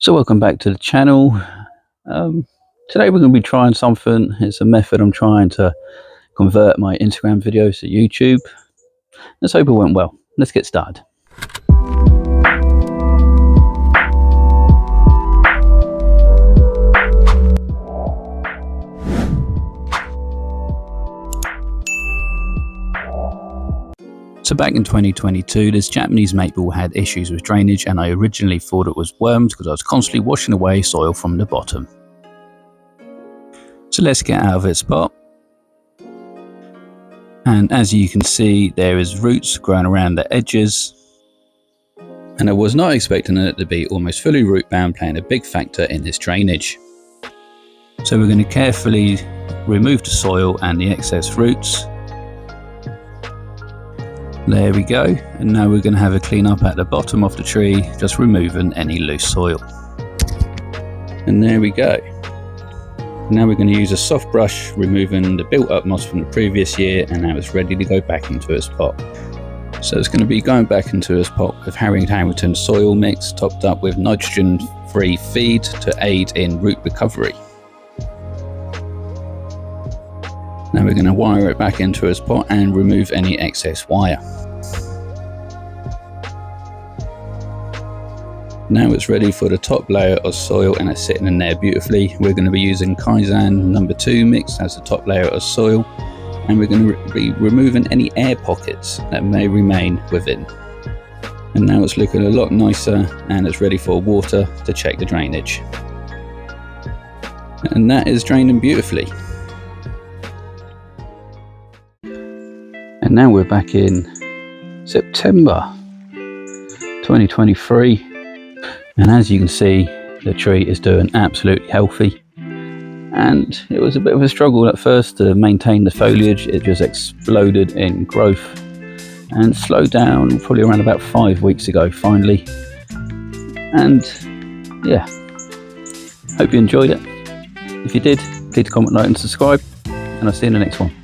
So welcome back to the channel. Today we're going to be trying something. It's a method I'm trying to convert my Instagram videos to YouTube. Let's hope it went well. Let's get started. So back in 2022, this Japanese maple had issues with drainage, and I originally thought it was worms because I was constantly washing away soil from the bottom. So let's get out of its pot. And as you can see, there is roots growing around the edges. And I was not expecting it to be almost fully root bound, playing a big factor in this drainage. So we're going to carefully remove the soil and the excess roots. There we go, and now we're going to have a clean up at the bottom of the tree, just removing any loose soil. And there we go. Now we're going to use a soft brush, removing the built up moss from the previous year, and now it's ready to go back into its pot. So it's going to be going back into its pot with Harrington soil mix topped up with nitrogen free feed to aid in root recovery. Now we're going to wire it back into its pot and remove any excess wire. Now it's ready for the top layer of soil, and it's sitting in there beautifully. We're going to be using Kaizen number 2 mix as the top layer of soil, and we're going to be removing any air pockets that may remain within. And now it's looking a lot nicer, and it's ready for water to check the drainage. And that is draining beautifully. And now we're back in September 2023, and as you can see, the tree is doing absolutely healthy. And it was a bit of a struggle at first to maintain the foliage. It just exploded in growth and slowed down probably around about 5 weeks ago finally. And yeah, hope you enjoyed it. If you did, please comment, like and subscribe, and I'll see you in the next one.